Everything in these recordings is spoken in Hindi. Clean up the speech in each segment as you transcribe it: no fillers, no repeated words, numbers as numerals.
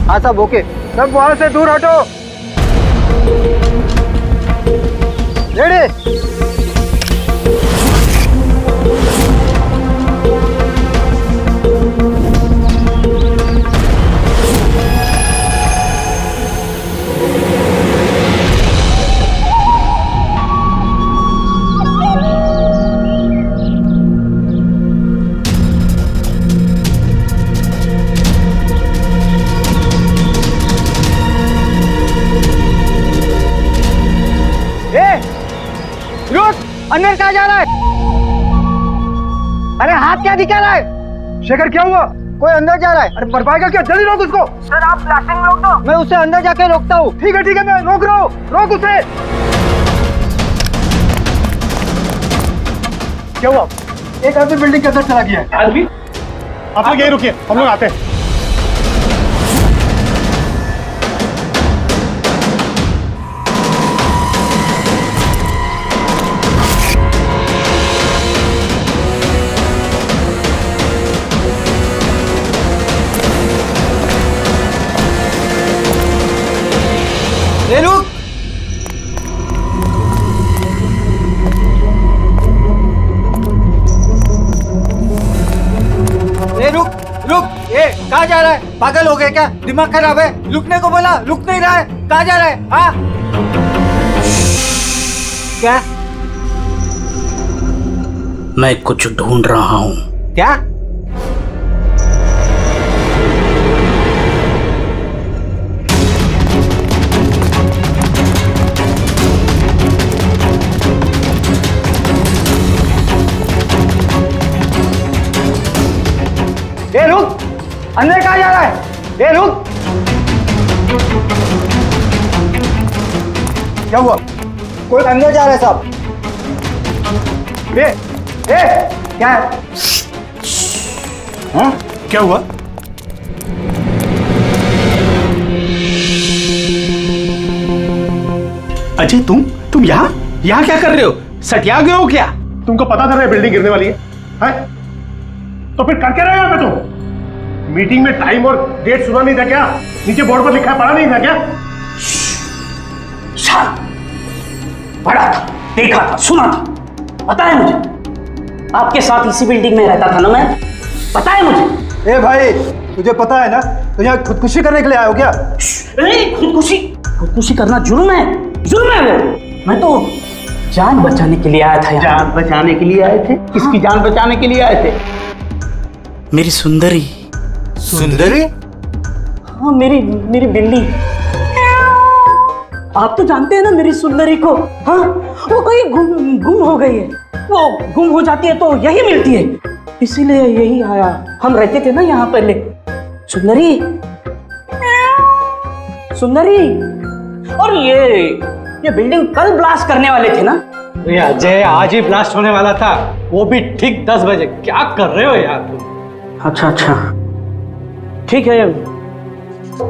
हाँ सब ओके। सब वहां से दूर हटो। रेडी। रुक, अंदर कहाँ जा रहा है? अरे हाथ क्या दिखा रहा है? शेखर क्या हुआ? कोई अंदर जा रहा है। अरे मर पाएगा क्या? जल्दी रोक उसको। सर आप ब्लास्टिंग रोक दो। मैं उसे अंदर जाके रोकता हूँ। ठीक है मैं रोक रहा हूँ। रोक उसे। क्या हुआ? एक आदमी बिल्डिंग के अंदर चला गया है। आदमी? आप लोग यहीं रुकिए, हम लोग आते हैं। ए रुक। ए रुक रुक। ए कहाँ जा रहा है? पागल हो गए क्या? दिमाग खराब है? रुकने को बोला, रुक नहीं रहा है। कहाँ जा रहा है? हाँ क्या? मैं कुछ ढूंढ रहा हूँ। क्या? ए रुक। अंदर कहाँ जा रहा है? ए रुक। क्या हुआ? कोई अंदर जा रहा है साहब। ए क्या है? हाँ क्या हुआ? अजय तुम यहाँ क्या कर रहे हो? सटिया गए हो क्या? तुमको पता था ना बिल्डिंग गिरने वाली है? तो फिर कर क्या रहे हो यहाँ पे तुम? मीटिंग में टाइम और डेट सुना नहीं था क्या? नीचे बोर्ड पर लिखा है, पढ़ा नहीं था क्या? पढ़ा था, देखा था, सुना था, पता है मुझे। आपके साथ इसी बिल्डिंग में रहता था ना मैं, पता है मुझे। ए भाई तुझे पता है ना, तो यहाँ खुदकुशी करने के लिए आए हो क्या? खुदकुशी करना जुर्म है वो। मैं तो जान बचाने के लिए आया था यहाँ। जान बचाने के लिए आए थे? किसकी जान बचाने के लिए आए थे? मेरी सुंदरी। सुंदरी? हाँ मेरी बिल्ली। आप तो जानते हैं ना मेरी सुंदरी को। हाँ वो कहीं गुम हो गई है। वो गुम हो जाती है तो यही मिलती है, इसीलिए यही आया। हम रहते थे ना यहाँ पहले। सुंदरी। और ये बिल्डिंग कल ब्लास्ट करने वाले थे ना? अजय आज ही ब्लास्ट होने वाला था, वो भी ठीक 10 बजे। क्या कर रहे हो यार तुम? अच्छा ठीक है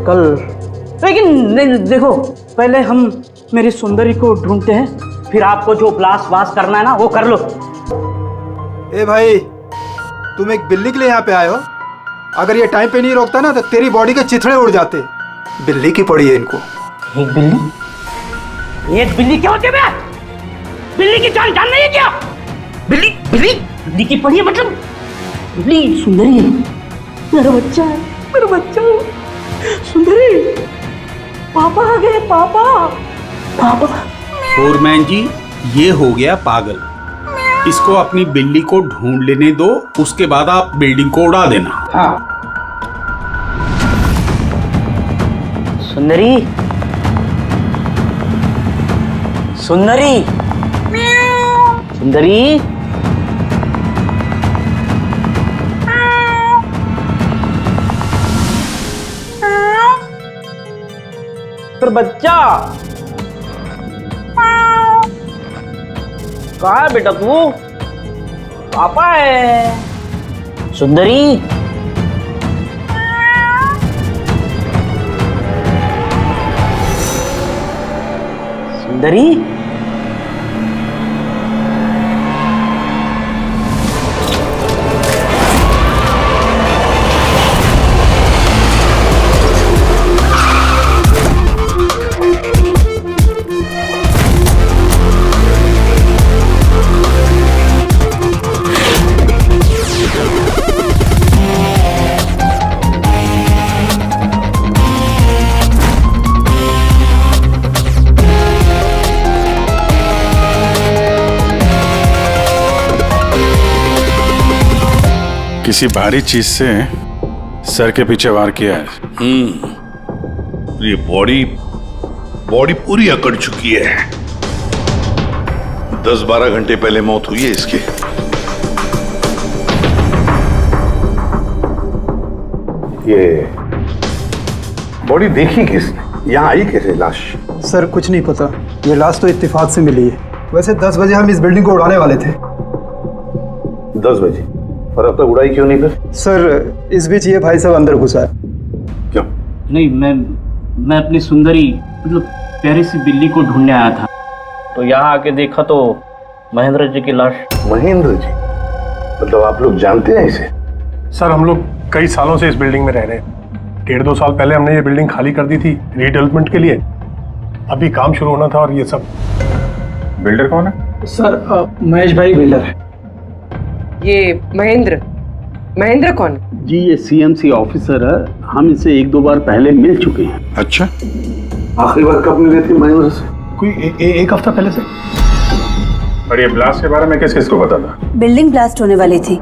कल, लेकिन देखो पहले हम मेरी सुंदरी को ढूंढते हैं, फिर आपको जो ब्लास्ट करना है ना वो कर लो। ए भाई तुम एक बिल्ली के लिए यहाँ पे आए हो? अगर ये टाइम पे नहीं रोकता ना तो तेरी बॉडी के चिथड़े उड़ जाते। बिल्ली की पड़ी है इनको। एक बिल्ली क्या होती है बे? बिल्ली की जान नहीं है क्या? बिल्ली की पड़ी है मतलब? बिल्ली सुंदरी है, मेरा बच्चा है। सुंदरी पापा आ गए। पापा। फोरमैन जी ये हो गया पागल, इसको अपनी बिल्ली को ढूंढ लेने दो, उसके बाद आप बिल्डिंग को उड़ा देना। हाँ सुंदरी। पर बच्चा कहाँ है बेटा तू? पापा है। सुंदरी। किसी भारी चीज से सर के पीछे वार किया है। ये बॉडी पूरी अकड़ चुकी है। 10-12 घंटे पहले मौत हुई है इसकी। ये बॉडी देखी किसने? यहाँ आई कैसे लाश? सर कुछ नहीं पता, ये लाश तो इत्तेफाक से मिली है। वैसे 10 बजे हम इस बिल्डिंग को उड़ाने वाले थे। 10 बजे? और अब तक उड़ाई क्यों नहीं फिर? सर इस बीच ये भाई साहब अंदर घुसा है। क्यों? नहीं, मैं अपनी सुंदरी मतलब प्यारी सी बिल्ली को ढूंढने आया था, तो यहाँ आके देखा तो महेंद्र जी की लाश। महेंद्र जी? मतलब आप लोग जानते हैं इसे? सर हम लोग कई सालों से इस बिल्डिंग में रह रहे हैं। 1.5-2 साल पहले हमने ये बिल्डिंग खाली कर दी थी रीडेवलपमेंट के लिए। अभी काम शुरू होना था और ये सब। बिल्डर कौन है? सर महेश भाई बिल्डर है। ये महेंद्र कौन? जी ये सीएमसी ऑफिसर है, हम इसे 1-2 बार पहले मिल चुके हैं। अच्छा, आखिरी बार कब मिले थे महेंद्र से? कोई एक हफ्ता पहले से। और ये ब्लास्ट के बारे में किस किस को पता था? बिल्डिंग ब्लास्ट होने वाली थी,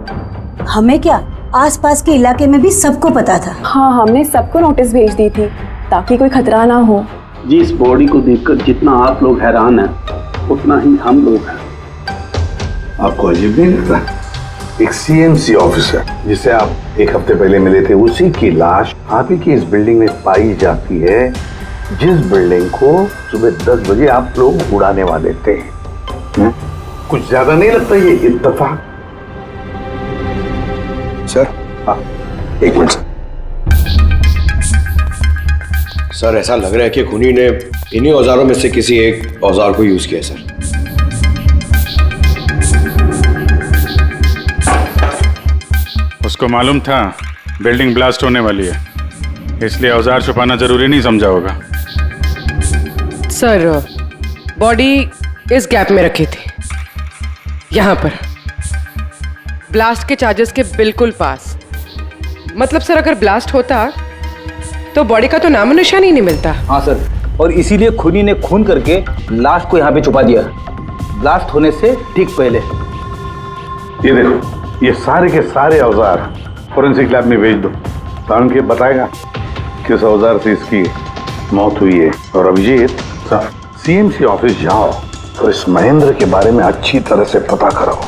हमें क्या आसपास के इलाके में भी सबको पता था। हाँ, हमने सबको नोटिस भेज दी थी ताकि कोई खतरा ना हो। जी इस बॉडी को देखकर जितना आप लोग हैरान हैं उतना ही हम लोग हैं। आपको अजीब नहीं लगता? एक सीएमसी ऑफिसर जिसे आप 1 हफ्ते पहले मिले थे, उसी की लाश आप ही की इस बिल्डिंग में पाई जाती है, जिस बिल्डिंग को सुबह 10 बजे आप लोग उड़ाने वाले थे। कुछ ज्यादा नहीं लगता ये इत्तेफाक? सर एक मिनट सर, ऐसा लग रहा है कि खूनी ने इन्हीं औजारों में से किसी एक औजार को यूज किया सर। उसको मालूम था बिल्डिंग ब्लास्ट होने वाली है, इसलिए औजार छुपाना जरूरी नहीं समझा होगा। सर बॉडी इस गैप में रखी थी, यहाँ पर ब्लास्ट के चार्जेस के बिल्कुल पास। मतलब सर अगर ब्लास्ट होता तो बॉडी का तो नामो निशान ही नहीं मिलता। हाँ सर, और इसीलिए खूनी ने खून करके लाश को यहाँ पे छुपा दिया ब्लास्ट होने से ठीक पहले। ये देखो, ये सारे के सारे औजार फोरेंसिक लैब में भेज दो, ताकि के बताएगा किस औजार से इसकी मौत हुई है। और अभिजीत सीएमसी ऑफिस जाओ और इस महेंद्र के बारे में अच्छी तरह से पता करो।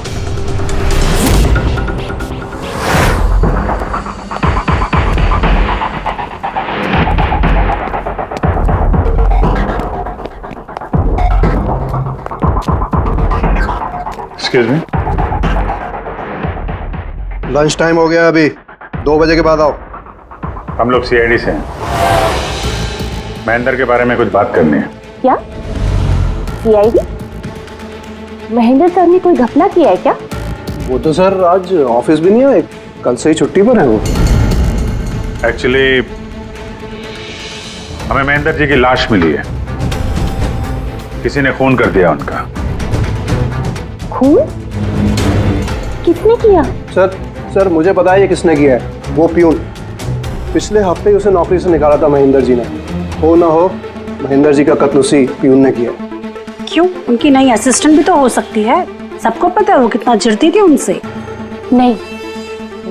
एक्सक्यूज मी, लंच टाइम हो गया, अभी 2 बजे के बाद आओ। हम लोग सीआईडी से हैं, महेंद्र के बारे में कुछ बात करनी है। क्या सीआईडी? महेंद्र सर ने कोई घपला किया है क्या? वो तो सर आज ऑफिस भी नहीं आए, कल से ही छुट्टी पर है वो। एक्चुअली हमें महेंद्र जी की लाश मिली है, किसी ने खून कर दिया उनका। खून? किसने किया? सर मुझे पता है ये किसने किया है, वो प्यून। पिछले हफ्ते ही उसे नौकरी से निकाला था महेंद्र जी ने। हो ना हो महेंद्र जी का कत्ल उसी प्यून ने किया। क्यों, उनकी नई असिस्टेंट भी तो हो सकती है, सबको पता है वो कितना चिढ़ती थी उनसे। नहीं,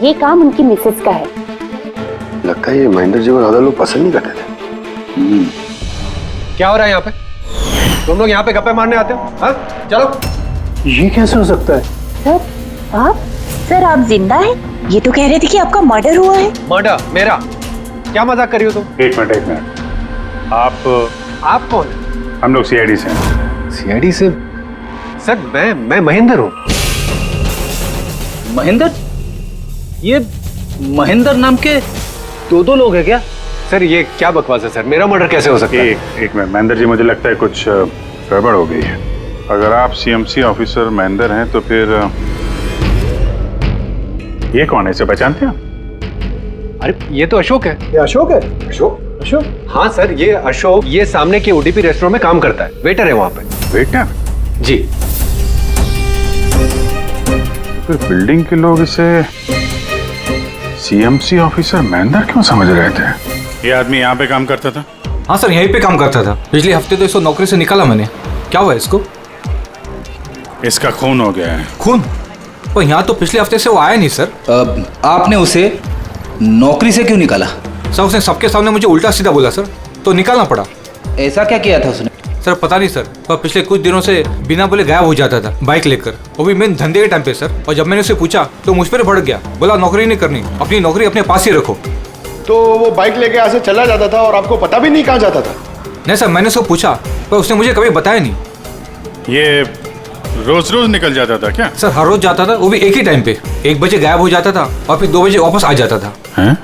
ये काम उनकी मिसेस का है। लगता है ये महेंद्र जी को ज्यादा लोग पसंद नहीं करते थे। क्या हो रहा है यहाँ पे? तुम लोग यहाँ पे गप्पे मारने आते हो? हाँ चलो। ये कैसे हो सकता है? सर आप जिंदा हैं? ये तो कह रहे थे कि आपका मर्डर हुआ है। मर्डर मेरा? क्या मजाक कर रही हो तुम? एक मिनट, आप कौन? हम लोग सीआईडी से हैं। सीआईडी से? सर मैं महेंद्र हूँ। महेंद्र? ये महेंद्र नाम के 2 लोग हैं क्या? सर ये क्या बकवास है सर, मेरा मर्डर कैसे हो सकता है? एक मिनट महेंद्र जी, मुझे लगता है कुछ गड़बड़ हो गई है। अगर आप सीएमसी ऑफिसर महेंद्र हैं तो फिर ये कौन है, इसे पहचानते हैं? अरे ये तो अशोक है। ये अशोक है? अशोक? हाँ सर, ये अशोक ये सामने के ओडीपी रेस्टोरेंट में काम करता है, वेटर है वहाँ पे। वेटर? जी। फिर बिल्डिंग के लोग इसे सीएमसी ऑफिसर महेंद्र क्यों समझ रहे थे? ये आदमी यहाँ पे काम करता था? हाँ सर, यहीं पे काम करता था। पिछले हफ्ते तो इसको नौकरी से निकाला मैंने। क्या हुआ इसको? इसका खून हो गया है। खून? पर यहाँ तो पिछले हफ्ते से वो आया नहीं सर। आपने उसे नौकरी से क्यों निकाला? सर उसने सबके सामने मुझे उल्टा सीधा बोला सर, तो निकालना पड़ा। ऐसा क्या किया था उसने? सर पता नहीं सर, पर पिछले कुछ दिनों से बिना बोले गायब हो जाता था बाइक लेकर, वो भी मेन धंधे के टाइम पे सर। और जब मैंने उसे पूछा तो मुझ पर भड़क गया, बोला नौकरी नहीं करनी, अपनी नौकरी अपने पास ही रखो। तो वो बाइक लेके यहाँ से चला जाता था और आपको पता भी नहीं कहाँ जाता था? नहीं सर, मैंने उसको पूछा पर उसने मुझे कभी बताया नहीं। ये रोज रोज निकल जाता था क्या? सर हर रोज जाता था, वो भी एक ही टाइम पे। 1 बजे गायब हो जाता था और फिर 2 बजे वापस आ जाता था। हैं?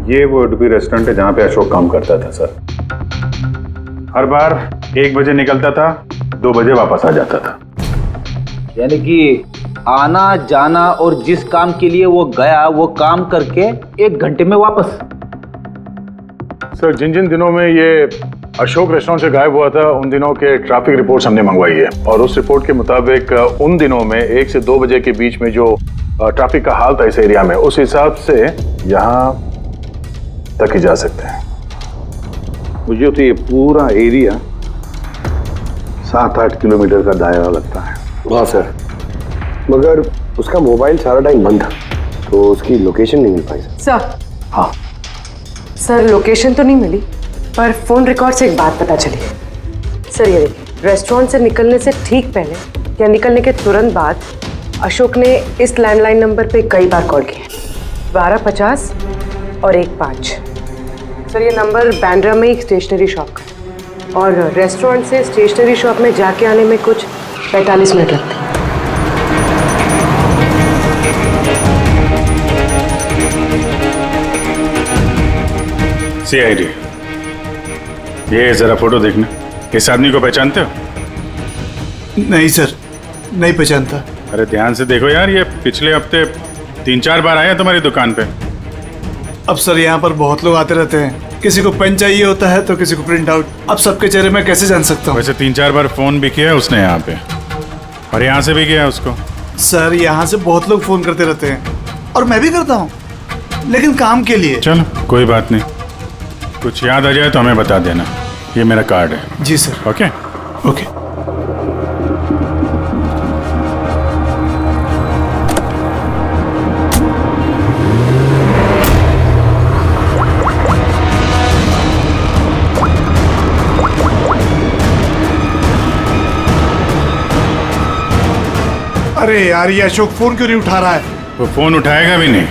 ये वो उडुपी रेस्टोरेंट है जहाँ पे अशोक काम करता था सर। हर बार 1 बजे निकलता था, 2 बजे वापस आ जाता था। यानी कि आना जाना और जिस काम के लिए वो गया वो काम करके 1 घंटे में वापस। सर जिन जिन दिनों में ये अशोक रेस्टोरेंट से गायब हुआ था उन दिनों के ट्रैफिक रिपोर्ट्स हमने मंगवाई है और उस रिपोर्ट के मुताबिक उन दिनों में 1 से 2 बजे के बीच में जो ट्रैफिक का हाल था इस एरिया में, उस हिसाब से यहाँ तक ही जा सकते हैं। मुझे तो ये पूरा एरिया 7-8 किलोमीटर का दायरा लगता है। हाँ सर, मगर उसका मोबाइल सारा टाइम बंद था तो उसकी लोकेशन नहीं मिल पाई सर। हाँ सर लोकेशन तो नहीं मिली, पर फोन रिकॉर्ड से एक बात पता चली। सर ये देखिए, रेस्टोरेंट से निकलने से ठीक पहले या निकलने के तुरंत बाद अशोक ने इस लैंडलाइन नंबर पे कई बार कॉल किया, 1250 और 15। सर ये नंबर बांद्रा में एक स्टेशनरी शॉप का है और रेस्टोरेंट से स्टेशनरी शॉप में जाके आने में कुछ 45 मिनट लगते हैं। CID, ये जरा फोटो देखना। इस आदमी को पहचानते हो? नहीं सर, नहीं पहचानता। अरे ध्यान से देखो यार, ये पिछले हफ्ते 3-4 बार आया तुम्हारी दुकान पे। अब सर यहाँ पर बहुत लोग आते रहते हैं, किसी को पेन चाहिए होता है तो किसी को प्रिंट आउट। अब सबके चेहरे मैं कैसे जान सकता हूँ? वैसे 3-4 बार फोन भी किया है उसने यहाँ पे, और यहाँ से भी किया उसको। सर यहाँ से बहुत लोग फोन करते रहते हैं और मैं भी करता हूँ, लेकिन काम के लिए। चलो कोई बात नहीं, कुछ याद आ जाए तो हमें बता देना। ये मेरा कार्ड है। जी सर। Okay okay. अरे यार, ये अशोक फोन क्यों नहीं उठा रहा है? वो फोन उठाएगा भी नहीं।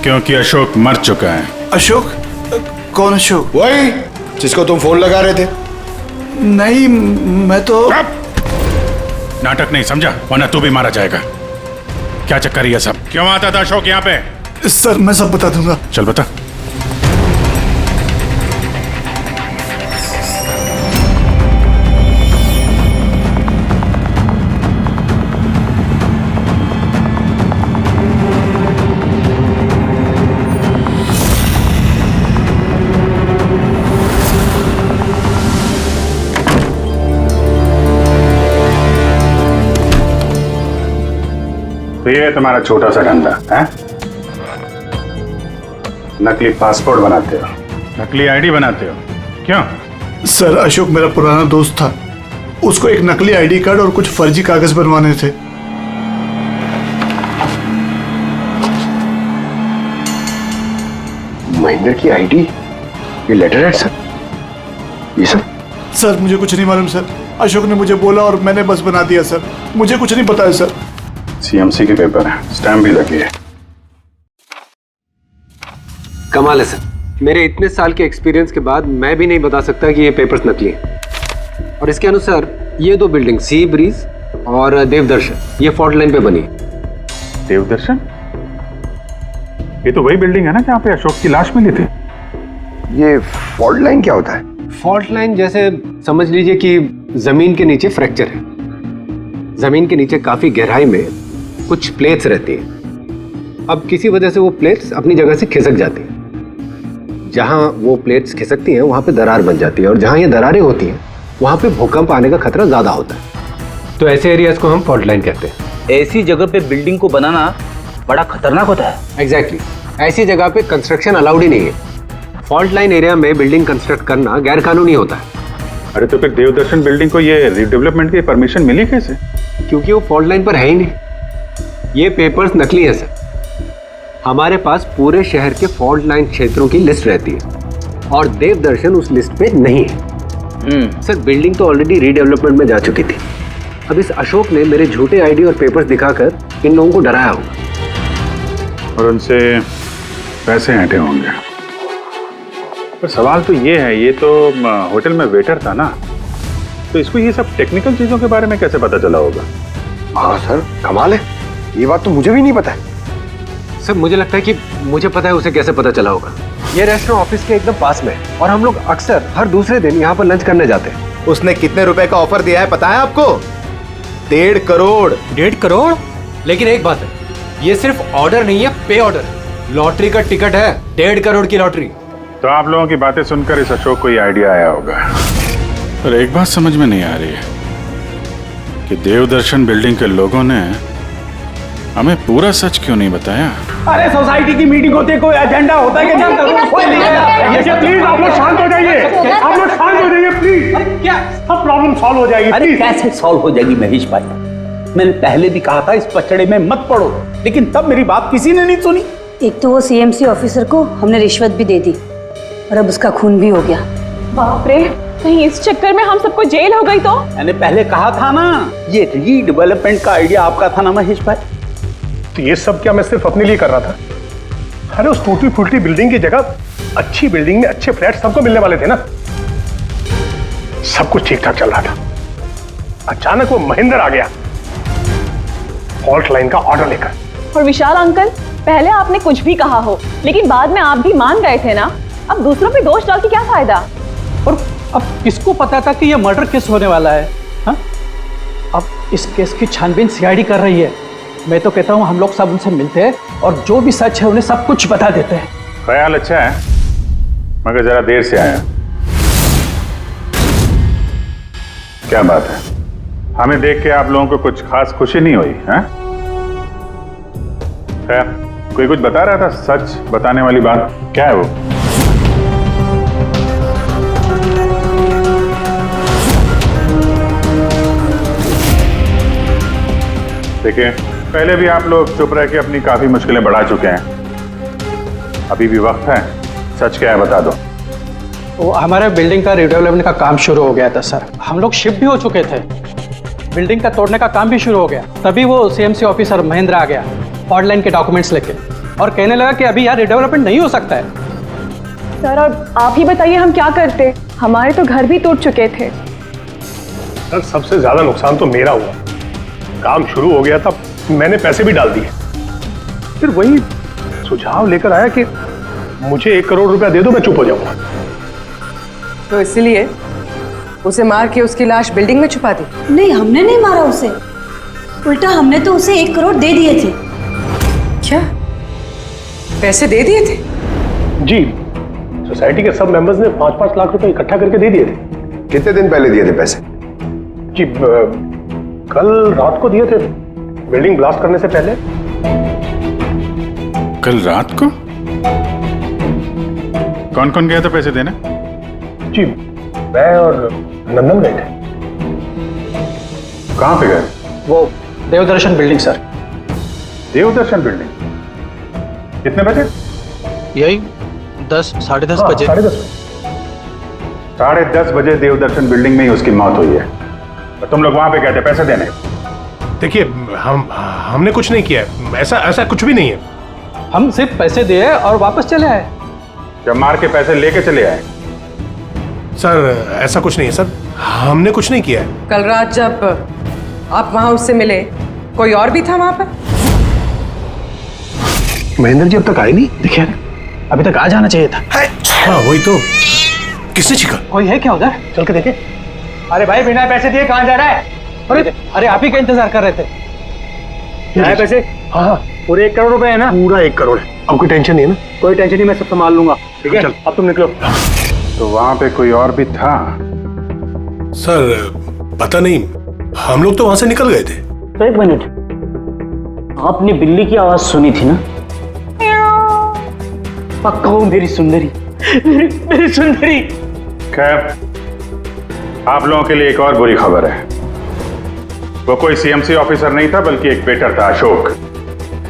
क्योंकि अशोक मर चुका है। अशोक? कौन अशोक? वही जिसको तुम फोन लगा रहे थे। नहीं, मैं तो नाटक नहीं समझा, वरना तू भी मारा जाएगा। क्या चक्कर है ये सब? क्यों आता था अशोक यहाँ पे? सर मैं सब बता दूंगा। चल बता। तो ये तुम्हारा छोटा सा धंधा है? नकली पासपोर्ट बनाते हो, नकली आईडी बनाते हो, क्यों? सर अशोक मेरा पुराना दोस्त था, उसको एक नकली आईडी कार्ड और कुछ फर्जी कागज बनवाने थे। महेंद्र की आईडी, ये लेटर है सर, ये सब? सर मुझे कुछ नहीं मालूम सर, अशोक ने मुझे बोला और मैंने बस बना दिया सर, मुझे कुछ नहीं पता है सर। CMC के पेपर है, स्टैम्प भी लगी है। कमाल है सर, मेरे इतने साल के एक्सपीरियंस के बाद मैं भी नहीं बता सकता कि ये पेपर्स नकली हैं। और इसके अनुसार ये 2 बिल्डिंग सी ब्रीज और देवदर्शन, ये फॉल्ट लाइन पे बनी है। देवदर्शन? ये तो वही बिल्डिंग है ना जहाँ पे अशोक की लाश मिली थी। ये फॉल्ट लाइन क्या होता है? फॉल्ट लाइन जैसे समझ लीजिए कि जमीन के नीचे फ्रैक्चर है, जमीन के नीचे काफी गहराई में कुछ प्लेट्स रहती हैं। अब किसी वजह से वो प्लेट्स अपनी जगह से खिसक जाती हैं। जहां वो प्लेट्स खिसकती हैं वहां पे दरार बन जाती है और जहां ये दरारें होती हैं वहां पे भूकंप आने का खतरा ज्यादा होता है। तो ऐसे एरियाज को हम फॉल्ट लाइन कहते हैं। ऐसी जगह पे बिल्डिंग को बनाना बड़ा खतरनाक होता है। एग्जैक्टली, ऐसी जगह पे कंस्ट्रक्शन अलाउड ही नहीं है। फॉल्ट लाइन एरिया में बिल्डिंग कंस्ट्रक्ट करना गैर कानूनी होता है। अरे तो फिर देवदर्शन बिल्डिंग को ये रिडेवलपमेंट की परमिशन मिली कैसे? क्योंकि वो फॉल्ट लाइन पर है ही नहीं। ये पेपर्स नकली है सर। हमारे पास पूरे शहर के फॉल्ट लाइन क्षेत्रों की लिस्ट रहती है और देवदर्शन उस लिस्ट पे नहीं है। सर बिल्डिंग तो ऑलरेडी रीडेवलपमेंट में जा चुकी थी। अब इस अशोक ने मेरे झूठे आईडी और पेपर्स दिखाकर इन लोगों को डराया होगा और उनसे पैसे ऐंठे होंगे। पर सवाल तो ये है, ये तो होटल में वेटर था ना, तो इसको ये सब टेक्निकल चीजों के बारे में कैसे पता चला होगा? हाँ सर, कमाल है, ये बात तो मुझे भी नहीं पता है। सर मुझे लगता है कि मुझे पता है उसे कैसे पता चला होगा। ये रेस्टोरेंट ऑफिस के एकदम पास में है और हम लोग अक्सर हर दूसरे दिन यहाँ पर लंच करने जाते हैं। उसने कितने रुपए का ऑफर दिया है पता है आपको? 1.5 करोड़। 1.5 करोड़? लेकिन एक बात है, ये सिर्फ ऑर्डर नहीं है, पे ऑर्डर। लॉटरी का टिकट है, 1.5 करोड़ की लॉटरी। तो आप लोगों की बातें सुनकर इस अशोक को ये आइडिया आया होगा। पर एक बात समझ में नहीं आ रही है कि देवदर्शन बिल्डिंग के लोगों ने हमें पूरा सच क्यों नहीं बताया? अरे सोसाइटी की मीटिंग होती है, कोई एजेंडा होता है क्या? प्लीज आप लोग शांत हो जाइए, आप लोग शांत हो जाइए प्लीज। क्या सब प्रॉब्लम सॉल्व हो जाएगी? अरे कैसे सॉल्व हो जाएगी महेश भाई? मैंने पहले भी कहा था इस पचड़े में मत पड़ो, लेकिन तब मेरी बात किसी ने नहीं सुनी। एक तो वो सीएमसी ऑफिसर को हमने रिश्वत भी दे दी और अब उसका खून भी हो गया। बाप रे, कहीं इस चक्कर में हम सबको जेल हो गई तो? मैंने पहले कहा था ना, ये रीडेवलपमेंट का आइडिया आपका था ना महेश भाई। तो ये सब क्या मैं सिर्फ अपने लिए कर रहा था? अरे उस टूटी फूटी बिल्डिंग की जगह अच्छी बिल्डिंग में अच्छे फ्लैट सबको मिलने वाले थे ना। सब कुछ ठीक ठाक चल रहा था, अचानक वो महेंद्र आ गया फॉल्ट लाइन का ऑर्डर लेकर। और विशाल अंकल, पहले आपने कुछ भी कहा हो, लेकिन बाद में आप भी मान गए थे ना। अब दूसरों पे दोष डाल के क्या फायदा? और अब किसको पता था कि ये मर्डर केस होने वाला है? हा? अब इस केस की छानबीन सीआईडी कर रही है। मैं तो कहता हूँ हम लोग सब उनसे मिलते हैं और जो भी सच है उन्हें सब कुछ बता देते हैं। ख्याल अच्छा है, मगर जरा देर से आया। क्या बात है, हमें देख के आप लोगों को कुछ खास खुशी नहीं हुई? हैं? खैर, कोई कुछ बता रहा था, सच बताने वाली बात क्या है वो? देखिए, पहले भी आप लोग चुप रह के अपनी काफी मुश्किलें बढ़ा चुके हैं। अभी भी वक्त है, सच क्या है बता दो। वो हमारे बिल्डिंग का रिडेवलपमेंट का काम शुरू हो गया था सर। हम लोग शिफ्ट भी हो चुके थे, बिल्डिंग का तोड़ने का काम भी शुरू हो गया। तभी वो सीएमसी ऑफिसर महेंद्र आ गया फॉल्ट लाइन के डॉक्यूमेंट्स लेके और कहने लगा कि अभी यार रिडेवलपमेंट नहीं हो सकता है। सर, और आप ही बताइए हम क्या करते? हमारे तो घर भी टूट चुके थे। सर सबसे ज्यादा नुकसान तो मेरा हुआ। काम शुरू हो गया था, मैंने पैसे भी डाल दिए, फिर वही सुझाव लेकर आया कि मुझे 1 करोड़ रुपया दे दो, मैं चुप हो जाऊंगा। तो इसलिए उसे मार के उसकी लाश बिल्डिंग में छुपा दी? नहीं, हमने नहीं मारा उसे, उल्टा हमने तो उसे 1 करोड़ दे दिए थे। क्या पैसे दे दिए थे? जी, सोसाइटी के सब मेंबर्स ने 5-5 लाख रुपए इकट्ठा करके दे दिए थे। कितने दिन पहले दिए थे पैसे? जी कल रात को दिए थे, बिल्डिंग ब्लास्ट करने से पहले। कल रात को? कौन कौन गया था पैसे देने? जी, मैं और नंदन गए थे। कहां पे गए? वो देवदर्शन बिल्डिंग सर। देवदर्शन बिल्डिंग? कितने बजे? यही 10, 10:30 बजे। 10:30 बजे देवदर्शन बिल्डिंग में ही उसकी मौत हुई है। तो तुम लोग वहां पे गए थे पैसे देने? देखिए, हमने कुछ नहीं किया, ऐसा कुछ भी नहीं है। हम सिर्फ पैसे दिए और वापस चले आए। जब मार के पैसे लेके चले आए? सर ऐसा कुछ नहीं है सर, हमने कुछ नहीं किया है। कल रात जब आप वहां उससे मिले, कोई और भी था वहां पर? महेंद्र जी अब तक आए नहीं। देखिए, अभी तक आ जाना चाहिए था। हाँ वही तो, किसने छिका? कोई है क्या उधर? चल के देखे। अरे भाई, बिना पैसे दिए कहाँ जा रहा है? अरे आप ही का इंतजार कर रहे थे। पैसे? हाँ, पूरे 1 करोड़ रुपए है ना? पूरा 1 करोड़ है। अब कोई टेंशन नहीं है ना? कोई टेंशन नहीं, मैं सब संभाल लूंगा। ठीक है, अब तुम निकलो। तो वहां पे कोई और भी था? सर पता नहीं, हम लोग तो वहां से निकल गए थे। तो 1 मिनट, आपने बिल्ली की आवाज सुनी थी ना? पक्का वो मेरी सुंदरी मेरी सुंदरी। खैर, आप लोगों के लिए एक और बुरी खबर है। वो कोई सीएमसी ऑफिसर नहीं था, बल्कि एक वेटर था, अशोक,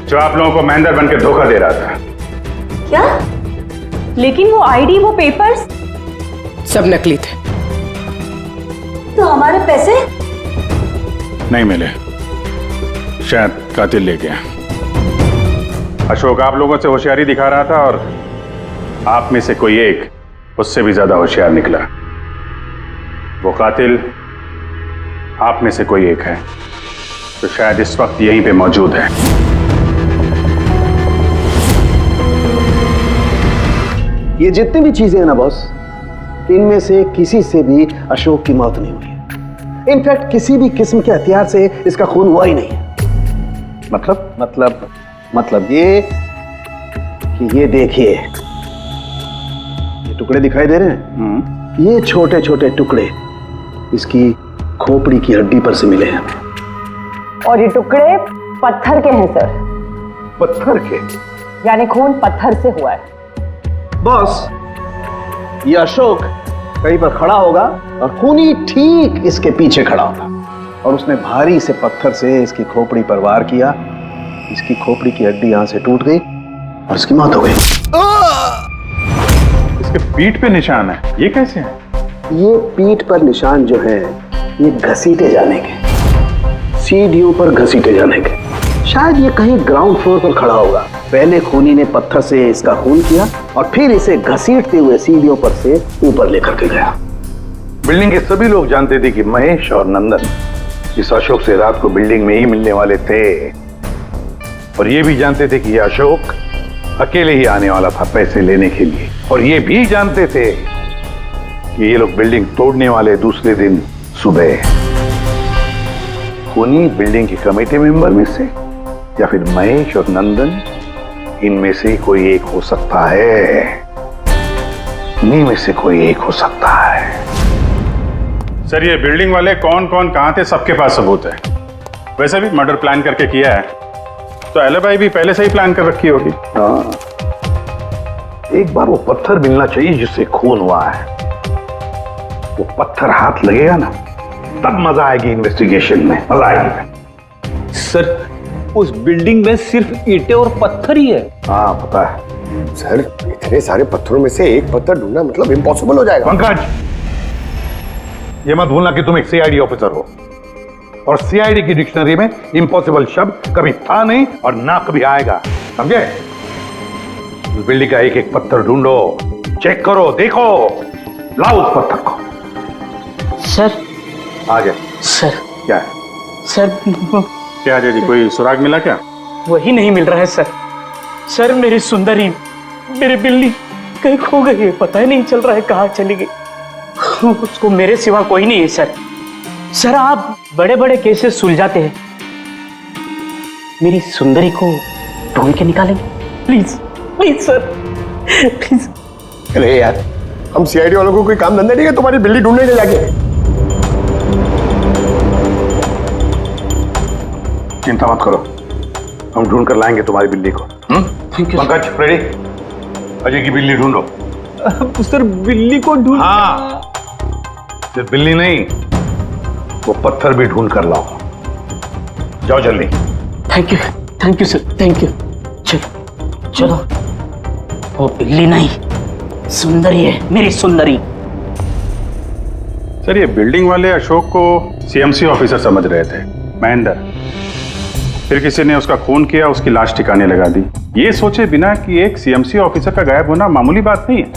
जो आप लोगों को महेंद्र बनकर धोखा दे रहा था। क्या? लेकिन वो आईडी, वो पेपर्स सब नकली थे। तो हमारे पैसे? नहीं मिले, शायद कातिल ले गया। अशोक आप लोगों से होशियारी दिखा रहा था और आप में से कोई एक उससे भी ज्यादा होशियार निकला। वो कातिल आप में से कोई एक है, तो शायद इस वक्त यहीं पे मौजूद है। ये जितनी भी चीजें हैं ना बॉस, इनमें से किसी से भी अशोक की मौत नहीं हुई है। इनफैक्ट किसी भी किस्म के हथियार से इसका खून हुआ ही नहीं है। मतलब ये कि ये देखिए, ये टुकड़े दिखाई दे रहे हैं? ये छोटे छोटे टुकड़े इसकी खोपड़ी की हड्डी पर से मिले हैं। और ये टुकड़े पत्थर के हैं सर। पत्थर के? यानी खून पत्थर से हुआ है। बॉस, ये अशोक कहीं पर खड़ा होगा और खूनी ठीक इसके पीछे खड़ा होगा, और उसने भारी से पत्थर से इसकी खोपड़ी पर वार किया। इसकी खोपड़ी की हड्डी यहां से टूट गई और इसकी मौत हो गई। इसके पीठ पे निशान है, ये कैसे है? ये पीठ पर निशान जो है, ये घसीटे जाने के, सीढ़ियों पर घसीटे जाने के। शायद ये कहीं ग्राउंड फ्लोर पर खड़ा होगा। पहले खूनी ने पत्थर से इसका खून किया और फिर इसे घसीटते हुए सीढ़ियों पर से ऊपर लेकर के गया। बिल्डिंग के सभी लोग जानते थे कि महेश और नंदन इस अशोक से रात को बिल्डिंग में ही मिलने वाले थे, और ये भी जानते थे कि यह अशोक अकेले ही आने वाला था पैसे लेने के लिए, और ये भी जानते थे कि ये लोग बिल्डिंग तोड़ने वाले दूसरे दिन सुबह। खूनी बिल्डिंग की कमेटी मेंबर में से या फिर महेश और नंदन, इनमें से कोई एक हो सकता है। इन्हीं में से कोई एक हो सकता है। सर, ये बिल्डिंग वाले कौन कौन कहां थे, सबके पास सबूत है। वैसे भी मर्डर प्लान करके किया है, तो एलिबाई भी पहले से ही प्लान कर रखी होगी। हाँ, एक बार वो पत्थर मिलना चाहिए जिससे खून हुआ है। वो पत्थर हाथ लगेगा ना, तब मजा आएगी इन्वेस्टिगेशन में, मजा आएगी। सर, उस बिल्डिंग में सिर्फ ईंटें और पत्थर ही है। हाँ पता है सर, इतने सारे पत्थरों में से एक पत्थर ढूंढना मतलब इम्पॉसिबल हो जाएगा। पंकज, ये मत भूलना कि तुम एक सीआईडी ऑफिसर हो, और सीआईडी की डिक्शनरी में इम्पॉसिबल शब्द कभी था नहीं और ना कभी आएगा, समझे? उस बिल्डिंग का एक एक पत्थर ढूंढो, चेक करो, देखो, लाओ उस पत्थर को। सर, आ गए। सर क्या है? सर, क्या जी, कोई सुराग मिला क्या? वही नहीं मिल रहा है सर। सर, मेरी सुंदरी, मेरी बिल्ली कहीं खो गई है, पता ही नहीं चल रहा है कहाँ चली गई। उसको मेरे सिवा कोई नहीं है सर। सर, आप बड़े बड़े केसेस सुलझाते हैं, मेरी सुंदरी को ढूंढ के निकालेंगे प्लीज, प्लीज सर, प्लीज। अरे यार, हम सीआईडी वालों को कोई काम धंधा नहीं है तुम्हारी बिल्ली ढूंढने के जाके। चिंता मत करो, हम ढूंढ कर लाएंगे तुम्हारी बिल्ली को। पंकज, रेडी? अजय की बिल्ली ढूंढो। सर, बिल्ली को ढूंढ? हाँ, सिर्फ बिल्ली नहीं, वो पत्थर भी ढूंढ कर लाओ। जाओ जल्दी। Thank you sir, thank you. चलो चलो, वो बिल्ली नहीं, सुंदरी है, मेरी सुंदरी। सर, ये बिल्डिंग वाले अशोक को सीएमसी ऑफिसर समझ रहे थे, महेंद्र। फिर किसी ने उसका खून किया, उसकी लाश ठिकाने लगा दी, ये सोचे बिना कि एक सीएमसी ऑफिसर का गायब होना मामूली बात नहीं है।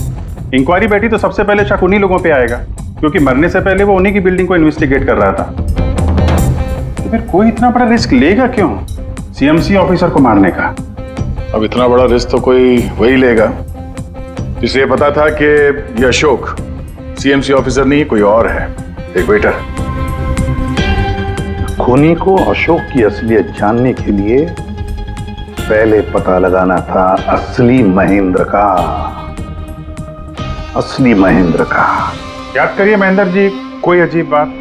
इंक्वायरी बैठी तो सबसे पहले शक उन्हीं लोगों पे आएगा, क्योंकि मरने से पहले वो उन्हीं की बिल्डिंग को इन्वेस्टिगेट कर रहा था। तो फिर कोई इतना बड़ा रिस्क लेगा क्यों सीएमसी ऑफिसर को मारने का? अब इतना बड़ा रिस्क तो कोई वही लेगा जिसे पता था कि ये अशोक सीएमसी ऑफिसर नहीं, कोई और है, एक वेटर। खूनी को अशोक की असलियत जानने के लिए पहले पता लगाना था असली महेंद्र का। असली महेंद्र का। याद करिए महेंद्र जी, कोई अजीब बात,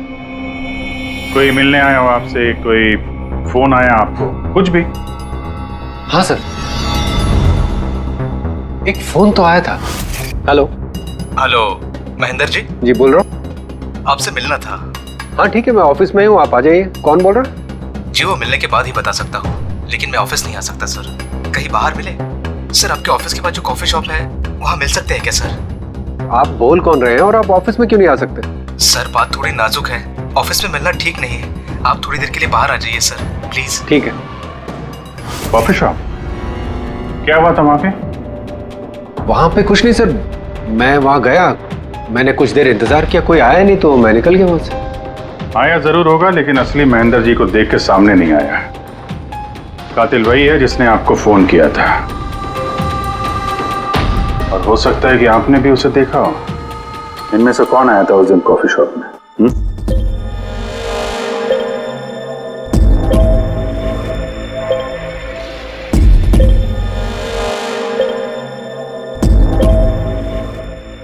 कोई मिलने आया हो आपसे, कोई फोन आया आपको, कुछ भी? हाँ सर, एक फोन तो आया था, हेलो। हेलो महेंद्र जी। जी बोल रहा हूँ। आपसे मिलना था। हाँ ठीक है, मैं ऑफिस में हूँ, आप आ जाइए। कौन बोल रहा है? जी वो मिलने के बाद ही बता सकता हूँ, लेकिन मैं ऑफिस नहीं आ सकता सर। कहीं बाहर मिले सर? आपके ऑफिस के पास जो कॉफी शॉप है वहाँ मिल सकते हैं क्या सर? आप बोल कौन रहे हैं और आप ऑफिस में क्यों नहीं आ सकते? सर बात थोड़ी नाजुक है, ऑफिस में मिलना ठीक नहीं है। आप थोड़ी देर के लिए बाहर आ जाइए सर प्लीज। ठीक है। कॉफी शॉप क्या हुआ था वहां पे? वहां पे कुछ नहीं सर, मैं वहां गया, मैंने कुछ देर इंतजार किया, कोई आया नहीं तो मैं निकल गया वहां से। आया जरूर होगा, लेकिन असली महेंद्र जी को देख के सामने नहीं आया। कातिल वही है जिसने आपको फोन किया था, और हो सकता है कि आपने भी उसे देखा हो। इनमें से कौन आया था उस दिन कॉफी शॉप में?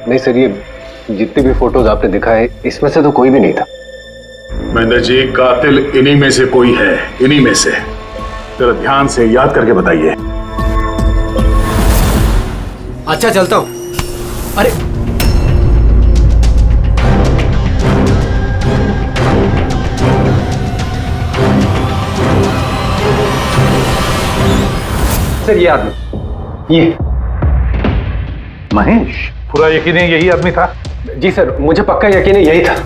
नहीं सर, ये जितनी भी फोटोज आपने दिखाए इसमें से तो कोई भी नहीं था। महेंद्र जी, कातिल इन्हीं में से कोई है, इन्हीं में से। जरा ध्यान से याद करके बताइए। अच्छा चलता हूँ। अरे सर ये आदमी, ये महेश, पूरा यकीन है यही आदमी था? जी सर, मुझे पक्का यकीन है यही था।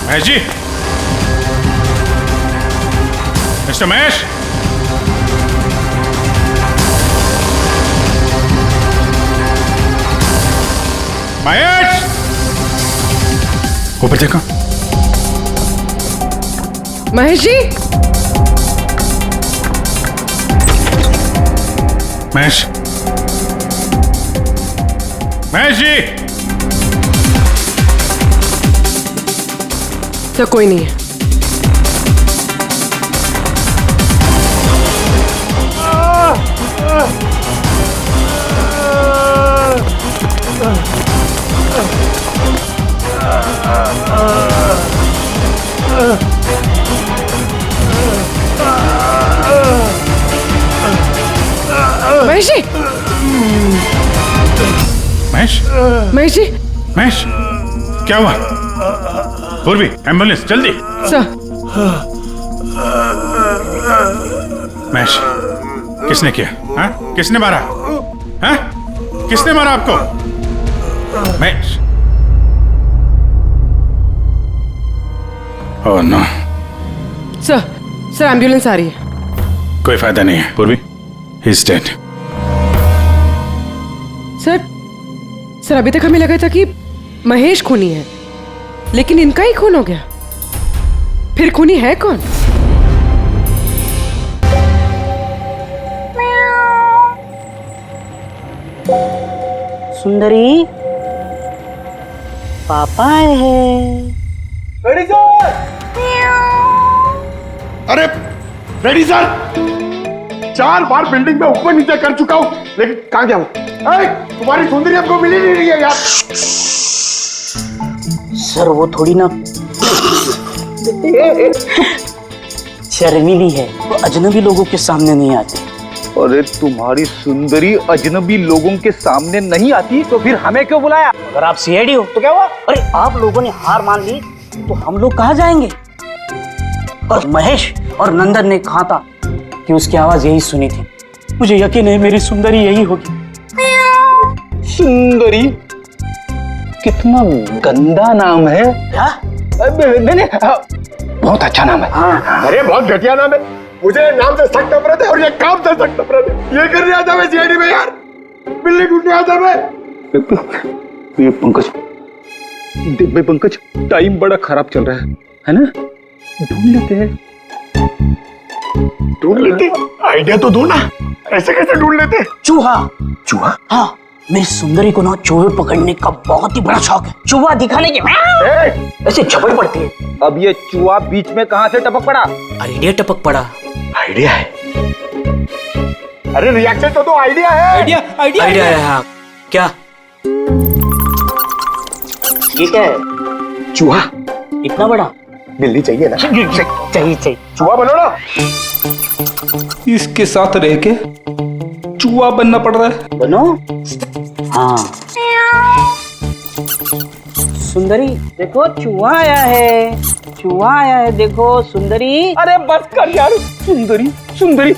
महेश जी, मिस्टर महेश, महेश, ऊपर देखो। महेश जी, महेश, महेश जी। तो कोई नहीं है। महेश जी, महेश, महेश जी, महेश, क्या हुआ? पूर्वी, एम्बुलेंस जल्दी। सर। महेश, किसने किया? हाँ? किसने मारा? हाँ? किसने मारा आपको? Mahesh. Oh no. Sir ambulance आ रही है। कोई फायदा नहीं है पूर्वी, ही इज डेड। सर अभी तक हमें लगा था कि महेश खूनी है, लेकिन इनका ही खून हो गया। फिर खूनी है कौन? सुंदरी, पापा आए हैं। Ready sir. अरे रेडी सर, 4 बार बिल्डिंग में ऊपर नीचे कर चुका हूं, लेकिन कहां गया हूं? तुम्हारी सुंदरी हमको मिली नहीं रही है यार। सर वो थोड़ी ना शर्मीली है, वो अजनबी लोगों के सामने नहीं आती। अरे तुम्हारी सुंदरी अजनबी लोगों के सामने नहीं आती तो फिर हमें क्यों बुलाया? अगर आप सीआईडी हो तो क्या हुआ? अरे आप लोगों ने हार मान ली तो हम लोग कहाँ जाएंगे? और महेश और नंदन ने कहा था कि उसकी आवाज यही सुनी थी। मुझे यकीन है मेरी सुंदरी यही होगी। सुंदरी? कितना गंदा नाम है। क्या? नहीं, बहुत अच्छा नाम है। हाँ। अरे बहुत घटिया नाम है। मुझे नाम से सख्त नफरत है और ये काम से सख्त नफरत है। ये करने आता मैं सीआईडी में यार, बिल्ली ढूंढने आता मैं। ये पंकज, देख भाई पंकज, टाइम बड़ा खराब चल रहा है ना? ढूंढ लेते हैं। ढूंढ लेते? आइडिया तो दो ना, ऐसे कैसे ढूंढ लेते? चूहा। चूहा? हाँ, मेरी सुंदरी को ना चूहे पकड़ने का बहुत ही बड़ा शौक है। चूहा दिखाने के ऐसे झपट पड़ती है। अब ये चूहा बीच में कहां से टपक पड़ा? आइडिया टपक पड़ा। आइडिया है? अरे रिएक्शन तो दो, आइडिया है। आइडिया है। हाँ क्या? ये क्या है? चूहा। इतना बड़ा? बिल्ली चाहिए ना? चाहिए। चूहा बनो ना। इसके साथ रह के चूहा बनना पड़ रहा है। बनो? हाँ। सुंदरी देखो, चूहा आया है। चूहा आया है, देखो सुंदरी। अरे बस कर यार। सुंदरी सुंदरी।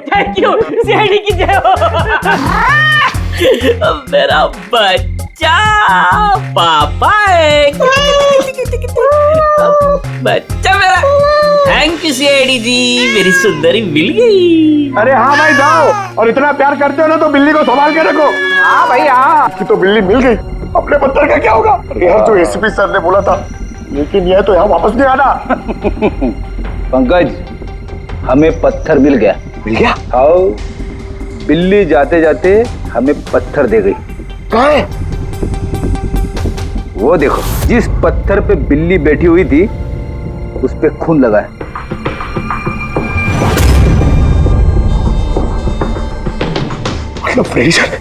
थैंक यू सीआईडी की जय हो। मेरा बच्चा पापा है। बच्चा मेरा। थैंक यू सीआईडी जी, मेरी सुंदरी मिल गई। अरे हाँ भाई जाओ, और इतना प्यार करते हो ना तो बिल्ली को संभाल के रखो। हाँ भाई हाँ, इसकी तो बिल्ली मिल गई, अपने पत्थर का क्या होगा? अरे यार जो एसीपी सर ने बोला था, लेकिन यह तो यहाँ वापस नहीं आना। पंकज, हमें पत्थर मिल गया। मिल गया? आओ, बिल्ली जाते जाते हमें पत्थर दे गई। कहाँ है? वो देखो, जिस पत्थर पे बिल्ली बैठी हुई थी उस पे खून लगा है। मतलब फ्रेडी सर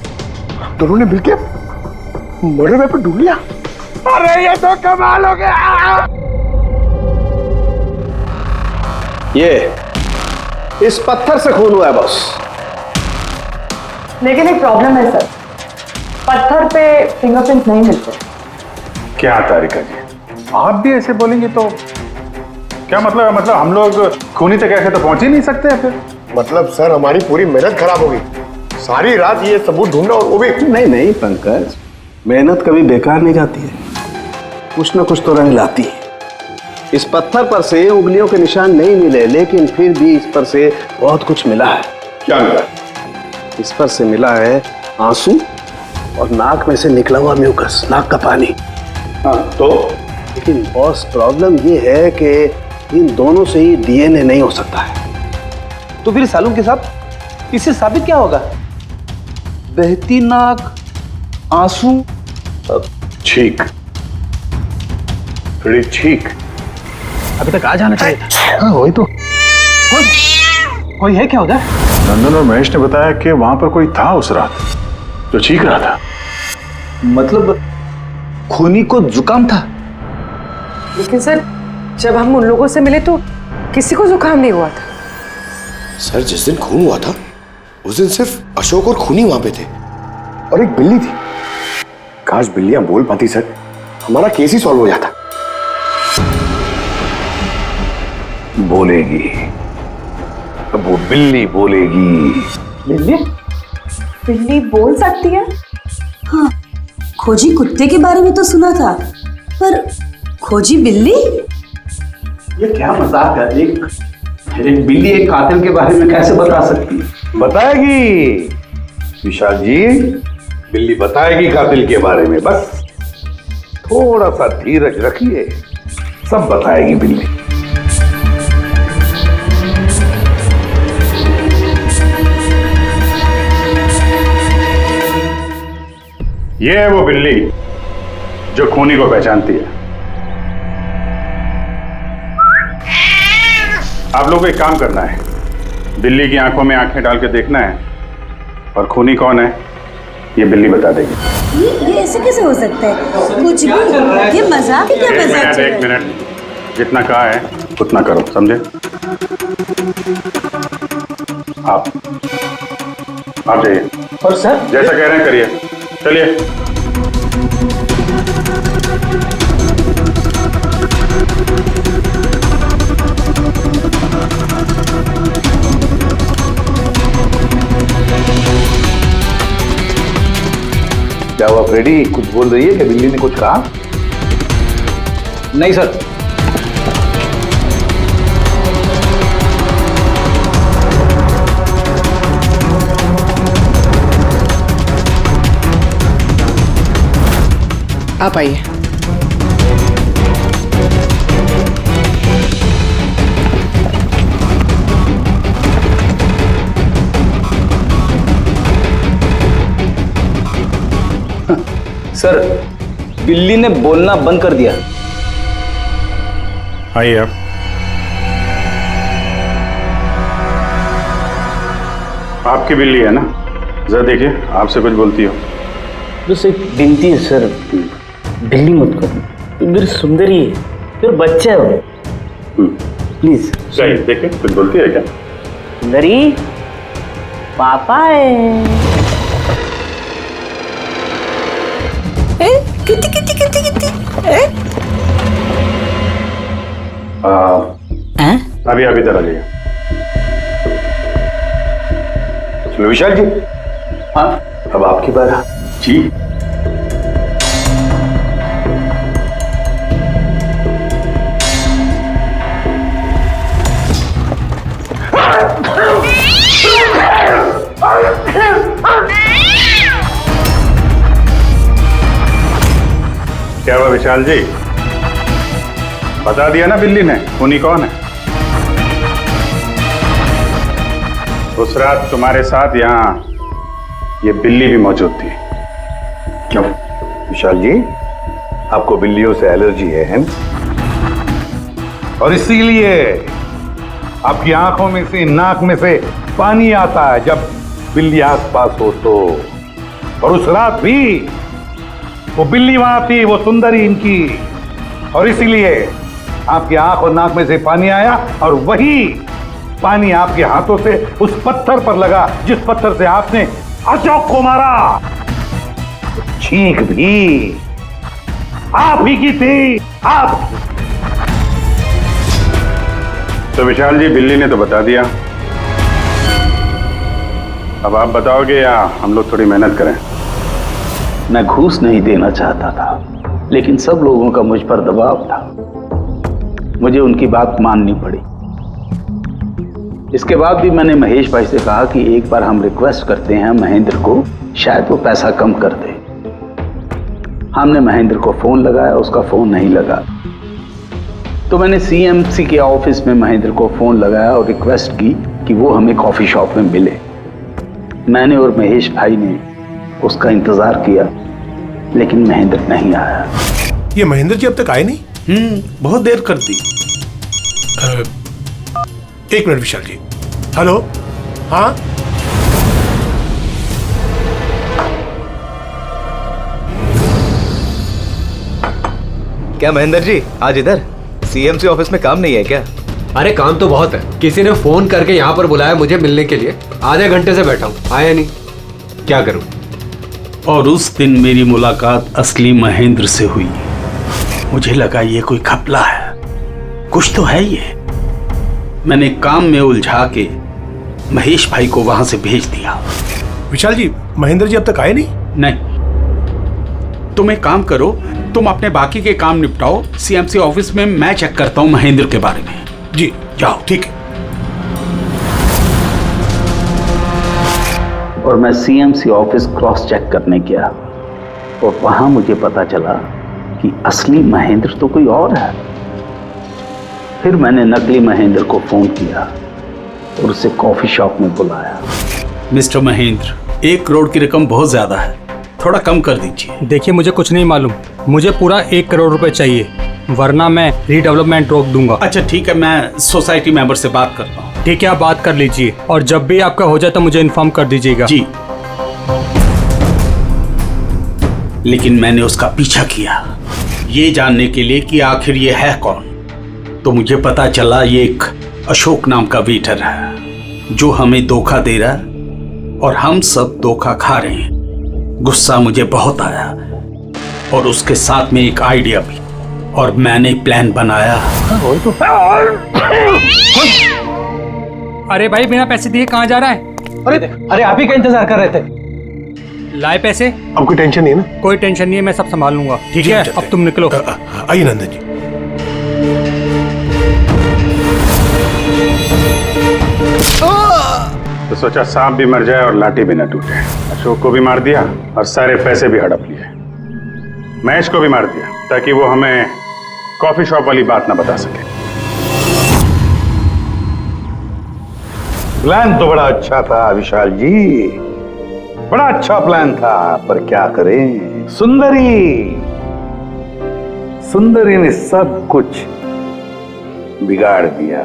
दोनों ने मिलकर मर्डर वेपन ढूंढ लिया। अरे ये तो कमाल हो गया। ये इस पत्थर से खून हुआ है बॉस। लेकिन एक प्रॉब्लम है सर, पत्थर पे फिंगरप्रिंट नहीं मिलते। क्या तारिका जी, आप भी ऐसे बोलेंगे तो क्या मतलब हम लोग खूनी तक ऐसे तो पहुंच ही नहीं सकते हैं फिर? मतलब सर हमारी पूरी मेहनत खराब हो गई, सारी रात ये सबूत ढूंढना, और वो भी। नहीं पंकज, मेहनत कभी बेकार नहीं जाती है, कुछ ना कुछ तो रंग लाती है। इस पत्थर पर से उंगलियों के निशान नहीं मिले, लेकिन फिर भी इस पर से बहुत कुछ मिला है। क्या मिला? इस पर से मिला है आंसू और नाक में से निकला हुआ म्यूकस, नाक का पानी। हाँ तो? लेकिन बॉस प्रॉब्लम ये है कि इन दोनों से ही डीएनए नहीं हो सकता है। तो फिर सालू के साथ इससे साबित क्या होगा? बहती नाक, आंसू, छींक, थोड़ी छींक। अभी तक आ जाना चाहिए था। हाँ वही तो। कोई है क्या उधर? नंदन और महेश ने बताया कि वहां पर कोई था उस रात जो चीख रहा था। मतलब खूनी को जुकाम था? लेकिन सर, जब हम उन लोगों से मिले तो किसी को जुकाम नहीं हुआ था। सर जिस दिन खून हुआ था उस दिन सिर्फ अशोक और खूनी वहां पे थे, और एक बिल्ली थी। काश बिल्लियां बोल पाती सर, हमारा केस ही सॉल्व हो जाता। बोलेगी, अब वो बिल्ली बोलेगी। बिल्ली? बिल्ली बोल सकती है? हाँ, खोजी कुत्ते के बारे में तो सुना था, पर खोजी बिल्ली? ये क्या मजाक है? एक बिल्ली एक कातिल के बारे में कैसे बता सकती है? बताएगी विशाल जी, बिल्ली बताएगी कातिल के बारे में। बस थोड़ा सा धीरज रखिए, सब बताएगी बिल्ली। ये है वो बिल्ली जो खूनी को पहचानती है। आप लोग को एक काम करना है, बिल्ली की आंखों में आंखें डाल के देखना है और खूनी कौन है ये बिल्ली बता देगी। ये ऐसे कैसे हो सकता है? कुछ भी, ये मजाक है क्या? मजाक? एक मिनट, जितना कहा है उतना करो, समझे? आप जाइए। और सर जैसा कह रहे हैं करिए, चलिए। क्या हुआ फ्रेडी, कुछ बोल रही है कि बिल्ली ने कुछ कहा? नहीं सर। आप आइए। सर, बिल्ली ने बोलना बंद कर दिया। आइए आप। आपकी बिल्ली है ना? जरा देखिए, आपसे कुछ बोलती हो। बस एक विनती है सर, बिल्ली मत करो, मेरी सुंदरी है, फिर बच्चा है वो, प्लीज। सही, देखिए कुछ बोलती है क्या? सुंदरी, पापा है। कितनी कितनी कितनी कितनी अभी आप इधर आ जाइए। चलो विशाल जी। हाँ, अब आपकी बात। जी। क्या हुआ विशाल जी? बता दिया ना बिल्ली ने खूनी कौन है? उस रात तुम्हारे साथ यहाँ ये बिल्ली भी मौजूद थी। क्यों विशाल जी, आपको बिल्लियों से एलर्जी है ना? और इसीलिए आपकी आंखों में से, नाक में से पानी आता है जब बिल्ली आसपास हो तो। और उस रात भी वो बिल्ली वहां थी, वो सुंदरी इनकी, और इसीलिए आपकी आंख और नाक में से पानी आया, और वही पानी आपके हाथों से उस पत्थर पर लगा जिस पत्थर से आपने अशोक को मारा। चीख भी आप ही की थी, आप। तो विशाल जी, बिल्ली ने तो बता दिया, अब आप बताओगे या हम लोग थोड़ी मेहनत करें? मैं घूस नहीं देना चाहता था, लेकिन सब लोगों का मुझ पर दबाव था, मुझे उनकी बात माननी पड़ी। इसके बाद भी मैंने महेश भाई से कहा कि एक बार हम रिक्वेस्ट करते हैं महेंद्र को, शायद वो पैसा कम कर दे। हमने महेंद्र को फोन लगाया, उसका फोन नहीं लगा, तो मैंने सीएमसी के ऑफिस में महेंद्र को फोन लगाया और रिक्वेस्ट की कि वो हमें कॉफी शॉप में मिले। मैंने और महेश भाई ने उसका इंतजार किया, लेकिन महेंद्र नहीं आया। ये महेंद्र जी अब तक आए नहीं? बहुत देर कर दी। एक मिनट विशाल जी। हेलो, हाँ क्या महेंद्र जी आज इधर? सीएमसी ऑफिस में काम नहीं है क्या? अरे काम तो बहुत है, किसी ने फोन करके यहाँ पर बुलाया मुझे मिलने के लिए, आधे घंटे से बैठा हूँ, आया नहीं, क्या करूँ? और उस दिन मेरी मुलाकात असली महेंद्र से हुई। मुझे लगा ये कोई घपला है, कुछ तो है ये। मैंने काम में उलझा के महेश भाई को वहां से भेज दिया। विशाल जी, महेंद्र जी अब तक आए नहीं? नहीं। तुम एक काम करो, तुम अपने बाकी के काम निपटाओ, सीएमसी ऑफिस में मैं चेक करता हूं महेंद्र के बारे में। जी जाओ, ठीक है। और मैं सीएमसी ऑफिस क्रॉस चेक करने गया और वहां मुझे पता चला कि असली महेंद्र तो कोई और है। फिर मैंने नकली महेंद्र को फोन किया और उसे कॉफी शॉप में बुलाया। मिस्टर महेंद्र, 1 करोड़ की रकम बहुत ज्यादा है, थोड़ा कम कर दीजिए। देखिए, मुझे कुछ नहीं मालूम, मुझे पूरा 1 करोड़ रुपए चाहिए, वरना मैं रीडेवलपमेंट रोक दूंगा। अच्छा ठीक है, मैं सोसाइटी मेंबर से बात करता हूँ। ठीक है, आप बात कर लीजिए और जब भी आपका हो जाए तो मुझे इन्फॉर्म कर दीजिएगा। जी। लेकिन मैंने उसका पीछा किया ये जानने के लिए कि आखिर ये है कौन। तो मुझे पता चला ये एक अशोक नाम का वेटर है जो हमें धोखा दे रहा है और हम सब धोखा खा रहे हैं। गुस्सा मुझे बहुत आया और उसके साथ में एक आइडिया भी, और मैंने प्लान बनाया। अरे भाई, बिना पैसे दिए कहाँ जा रहा है? अरे आप ही का इंतजार कर रहे थे। लाए पैसे? अब कोई टेंशन नहीं है ना? कोई टेंशन नहीं है, मैं सब संभाल लूंगा। ठीक है, अब तुम निकलो। आइए नंदन जी। तो सोचा सांप भी मर जाए और लाठी भी न टूटे। अशोक को भी मार दिया और सारे पैसे भी हड़प लिए। महेश को भी मार दिया ताकि वो हमें कॉफी शॉप वाली बात ना बता सके। प्लान तो बड़ा अच्छा था विशाल जी, बड़ा अच्छा प्लान था, पर क्या करें, सुंदरी ने सब कुछ बिगाड़ दिया।